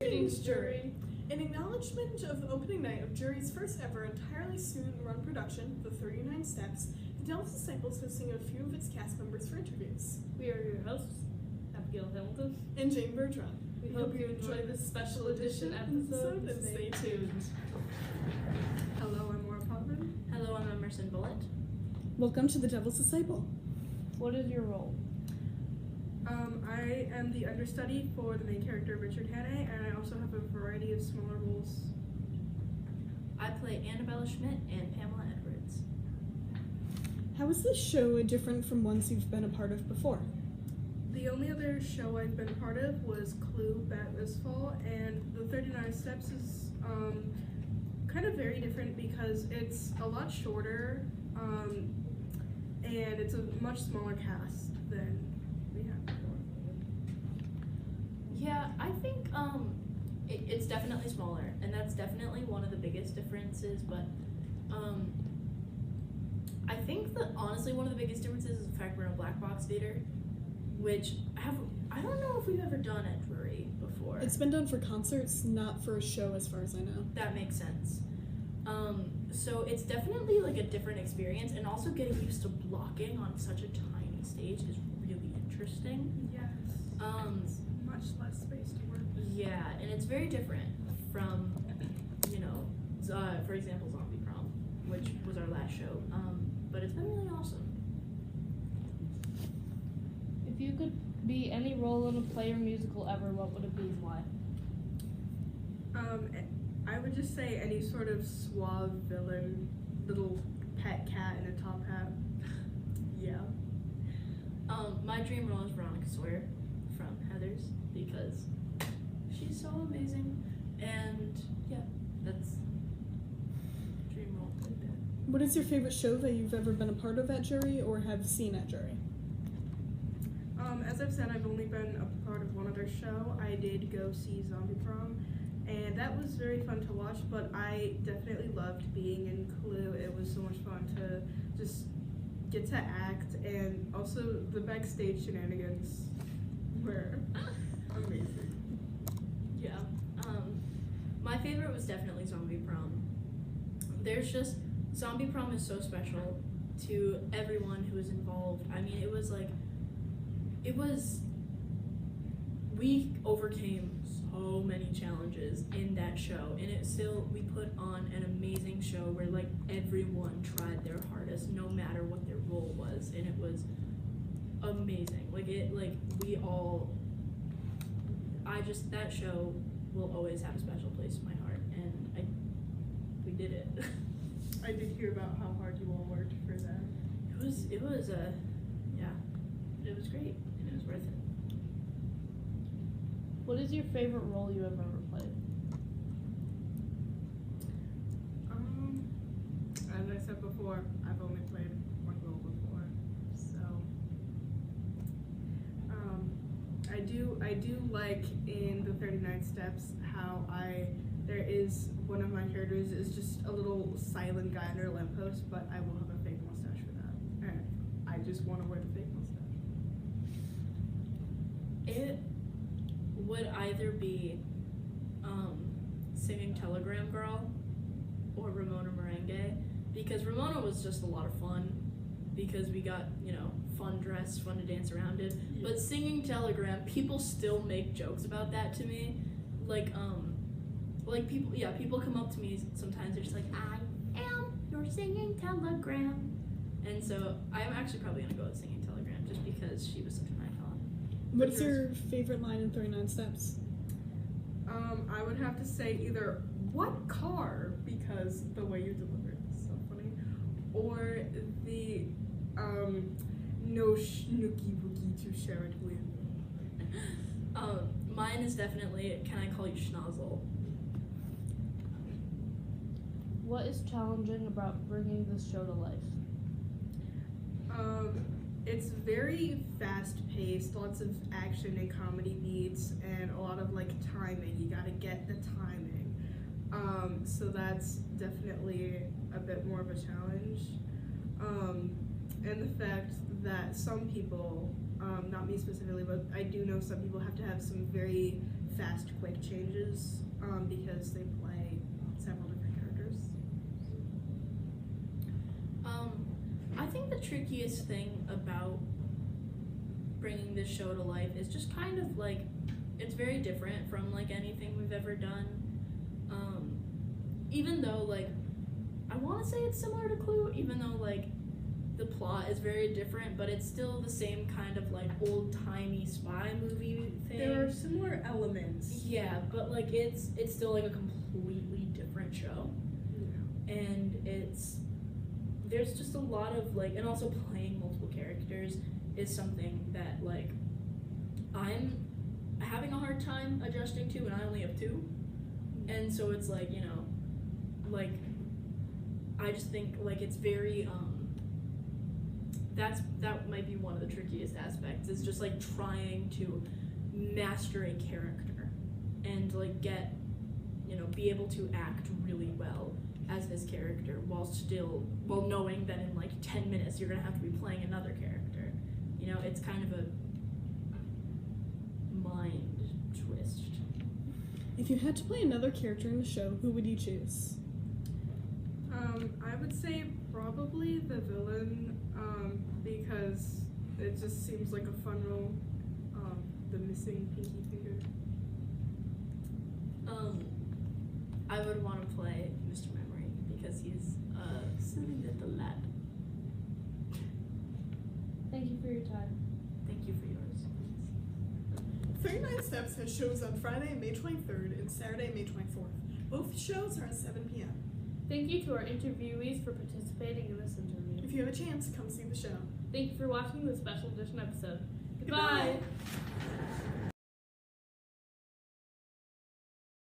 Greetings, Drury. In acknowledgement of the opening night of Drury's first ever entirely student-run production, The 39 Steps, the Devil's Disciple is hosting a few of its cast members for interviews. We are your hosts, Abigail Hamilton And Jane Bertrand. We hope you enjoy this special edition episode and stay tuned. Hello, I'm Laura Potvin. Hello, I'm Emerson Bullitt. Welcome to The Devil's Disciple. What is your role? I am the understudy for the main character, Richard Hannay, and I also have a variety of smaller roles. I play Annabella Schmidt and Pamela Edwards. How is this show different from ones you've been a part of before? The only other show I've been a part of was Clue back this fall, and The 39 Steps is kind of very different because it's a lot shorter, and it's a much smaller cast than we had before. Yeah, I think it's definitely smaller, and that's definitely one of the biggest differences, but I think that honestly one of the biggest differences is the fact we're in a black box theater, which I don't know if we've ever done at Drury before. It's been done for concerts, not for a show as far as I know. That makes sense. So it's definitely like a different experience, and also getting used to blocking on such a tiny stage is really interesting. Yes. It's much less space to work with. Yeah, and it's very different from, for example, Zombie Prom, which was our last show. But it's been really awesome. If you could be any role in a play or musical ever, what would it be and why? I would just say any sort of suave villain, little pet cat in a top hat. Yeah. My dream role is Veronica Sawyer from Heathers because she's so amazing, and yeah, that's dream role. What is your favorite show that you've ever been a part of at Drury or have seen at Drury? As I've said, I've only been a part of one other show. I did go see Zombie Prom, and that was very fun to watch, but I definitely loved being in Clue. It was so much fun to just get to act, and also the backstage shenanigans were amazing. Yeah. My favorite was definitely Zombie Prom. There's just, Zombie Prom is so special to everyone who was involved. I mean, we overcame so many challenges in that show, and we put on an amazing show where like everyone tried their hardest no matter what their role was, and it was amazing. That show will always have a special place in my heart, and we did it. I did hear about how hard you all worked for that. It was great, and it was worth it. What is your favorite role you have ever played? As I said before, I've only played one role before, so I do like in the 39 Steps how there is one of my characters is just a little silent guy under a lamppost, but I will have a fake mustache for that, and I just want to wear the fake mustache. It would either be singing Telegram Girl or Ramona Merengue, because Ramona was just a lot of fun because we got, fun dress, fun to dance around it. Yeah. But singing Telegram, people still make jokes about that to me. People come up to me sometimes, they're just like, I am your singing Telegram. And so I'm actually probably gonna go with singing Telegram just because she was such an icon. What's your favorite line in 39 Steps? I would have to say either what car, because the way you deliver it is so funny, or the no snooky boogie to share it with. Mine is definitely, can I call you Schnozzle? What is challenging about bringing this show to life? It's very fast-paced, lots of action and comedy beats, and a lot of timing. You gotta get the timing. So that's definitely a bit more of a challenge. And the fact that some people, not me specifically, but I do know some people have to have some very fast, quick changes because they play several different characters. I think the trickiest thing about bringing this show to life is just kind of like it's very different from like anything we've ever done. Even though like I want to say it's similar to Clue, even though like the plot is very different, but it's still the same kind of like old-timey spy movie thing. There are similar elements. Yeah, but like it's still like a completely different show. Yeah. And there's just a lot of like, and also playing multiple characters is something that like I'm having a hard time adjusting to, and I only have 2. And so it's like, you know, like I just think like it's very that might be one of the trickiest aspects, is just like trying to master a character and like get, you know, be able to act really well as this character while knowing that in like 10 minutes you're gonna have to be playing another character. You know, it's kind of a mind twist. If you had to play another character in the show, who would you choose? I would say probably the villain, because it just seems like a fun role. The missing pinky finger. I would want to play Mr. Memory because he's a silly little lad. Thank you for your time. Thank you for yours. 39 Steps has shows on Friday, May 23rd and Saturday, May 24th. Both shows are at 7 p.m. Thank you to our interviewees for participating in this interview. If you have a chance, come see the show. Thank you for watching the special edition episode. Goodbye. Goodbye.